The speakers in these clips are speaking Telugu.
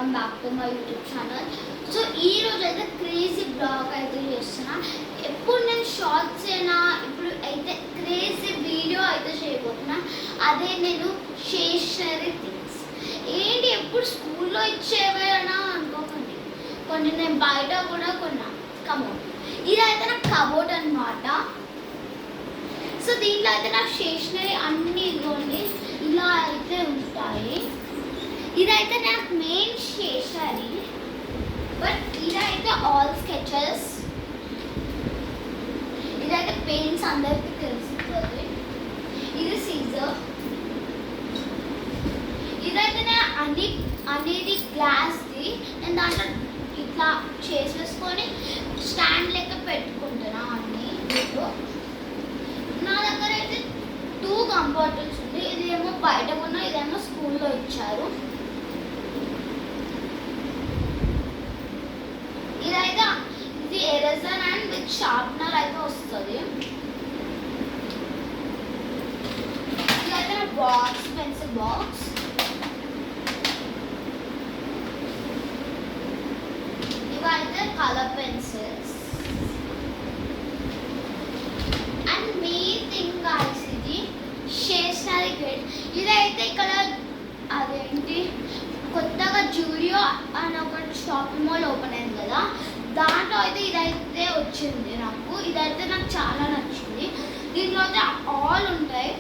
Welcome back to my YouTube channel. So ఈ రోజు అయితే క్రేజీ బ్లాగ్ అయితే చేస్తున్నా. ఎప్పుడు నేను షార్ట్స్ అయినా ఇప్పుడు అయితే క్రేజీ వీడియో అయితే చేయబోతున్నా. అదే నేను స్టేషనరీ థింగ్స్ ఏంటి ఎప్పుడు స్కూల్లో ఇచ్చేవేనా అనుకోకండి, కొన్ని నేను బయట కూడా కొన్నా. కమోడ్, ఇదైతే నా కబోర్డ్ అనమాట. సో దీంట్లో అయితే నా స్టేషనరీ అన్నీ ఇదిగోండి ఇలా అయితే ఉంటాయి. ఇదైతే నాకు మెయిన్ స్టేషనరీ, బట్ ఇదైతే ఆల్ స్కెచెస్, ఇదైతే పెయింట్స్ అందరికీ తెలుస్తుంది. ఇది సీజర్, ఇదైతే నేను అనేది గ్లాస్ది. నేను దాంట్లో ఇట్లా చేసేసుకొని స్టాండ్ లెక్క పెట్టుకుంటున్నా అన్నీ. నా దగ్గర అయితే 2 కంపార్ట్మెంట్స్ ఉంది. ఇదేమో బయట కొన్నా, ఇదేమో స్కూల్లో ఇచ్చారు. ఇదైతే ఇది ఎరేజర్ అండ్ విత్ షార్ప్నర్ అయితే వస్తుంది. ఇదైతే నా బాక్స్, పెన్సిల్ బాక్స్. ఇవైతే colour pencils. And main thing guys, ఇది స్టేషనరీ గ్రేడ్. ఇదైతే ఇక్కడ అదేంటి కొత్తగా జూడియో అని ఒక షాపింగ్ మాల్ ఓపెన్ అయింది కదా, దాంట్లో అయితే ఇదైతే వచ్చింది నాకు. ఇదైతే నాకు చాలా నచ్చింది. దీంట్లో అయితే ఆల్ ఉంటాయి.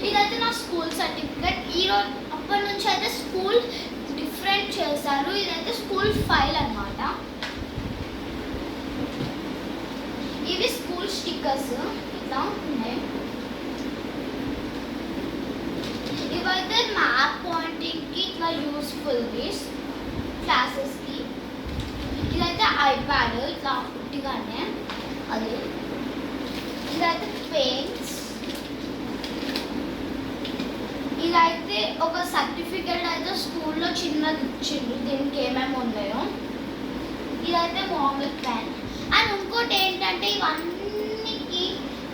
ఇదైతే నా స్కూల్ సర్టిఫికేట్. ఈరోజు అప్పటి నుంచి అయితే స్కూల్ డిఫరెంట్ చేశారు. ఇదైతే స్కూల్ ఫైల్ అన్నమాట. ఇవి స్కూల్ స్టిక్కర్స్ ఇట్లా ఉన్నాయి. ఇవైతే మ్యాప్ పాయింటింగ్కి ఇట్లా యూస్ఫుల్ క్లాసెస్కి. ఇదైతే ఐప్యాడ్ ఇట్లా పుట్టిగానే అది. ఇదైతే పెయింట్స్. ఇదైతే ఒక సర్టిఫికేట్ అయితే స్కూల్లో చిన్నది ఇచ్చిండ్రు, దీనికి ఏమేమి ఉన్నాయో. ఇదైతే మామూలు పెన్. అండ్ ఇంకోటి ఏంటంటే ఇవన్నీకి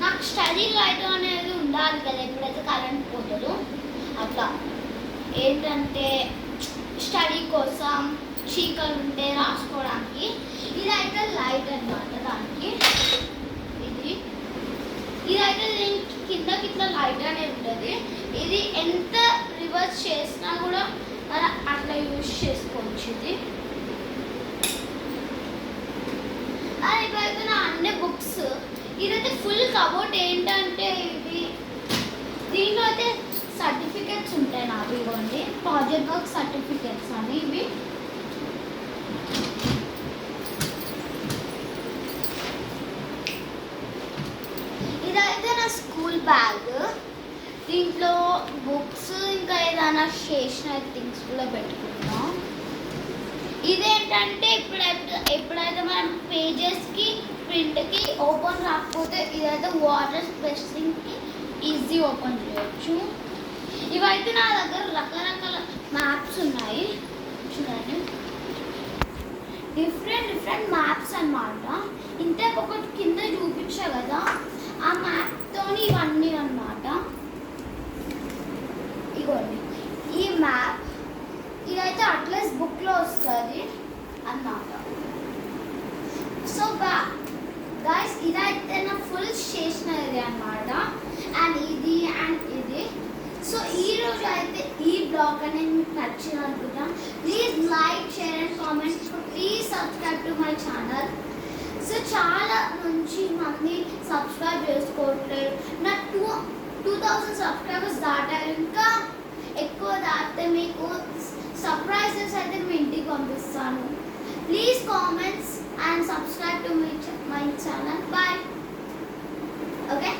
నాకు స్టడీ లైట్ అనేది ఉండాలి కదా ఎప్పుడైతే కరెంట్ పోతుందో అట్లా. ఏంటంటే స్టడీ కోసం చీకలు ఉంటే రాసుకోవడానికి. ఇదైతే లైట్ అన్నమాట దానికి. ఇదైతే దీనికి కిందకి ఇట్లా లైట్ అనేది ఉంటుంది. ఇది ఎంత రివర్స్ చేసినా కూడా మనం అట్లా యూజ్ చేసుకోవచ్చు. ఇది ఇవైతే నా అన్ని బుక్స్. ఇదైతే ఫుల్ కబోర్డ్. ఏంటంటే ఇవి దీంట్లో అయితే సర్టిఫికెట్స్ ఉంటాయి నాకు. ఇవ్వండి ప్రాజెక్ట్ వర్క్ సర్టిఫికెట్స్ అని ఇవి. ఇదైతే నా స్కూల్ బ్యాగ్. దీంట్లో బుక్స్ ఇంకా ఏదైనా స్టేషనరీ థింగ్స్ కూడా పెట్టుకుంటాం. ఇదేంటంటే ఎప్పుడైతే మనం పేజెస్కి ప్రింట్కి ఓపెన్ రాకపోతే ఇదైతే వాటర్ స్పెషలింగ్కి ఈజీ ఓపెన్ చేయొచ్చు. ఇవైతే నా దగ్గర రకరకాల మ్యాప్స్ ఉన్నాయి చూడండి. డిఫరెంట్ మ్యాప్స్ అన్నమాట. ఇంతే ఒకటి కింద చూపించా కదా, ఆ మ్యాప్తో ఇవన్నీ అన్నమాట. ఇగోండి ఈ మ్యాప్. ఇదైతే అట్లస్ బుక్లో వస్తుంది అన్నమాట. సో గైస్ ఇదైతే నా ఫుల్ స్టేషనరీ అన్నమాట. అండ్ ఇది అండ్ ఇది. సో ఈరోజు అయితే ఈ బ్లాగ్ అనేది మీకు నచ్చింది అనుకుంటాను. Please like, share and comment. Please subscribe to my channel. So చాలా నుంచి మంది సబ్స్క్రైబ్ చేసుకోవట్లేదు. నా 2000 సబ్స్క్రైబర్స్ దాటారు. ఇంకా ఎక్కువ దాటితే మీకు సర్ప్రైజెస్ అయితే మీ ఇంటికి పంపిస్తాను. Please comments and subscribe to my channel. Bye. Okay.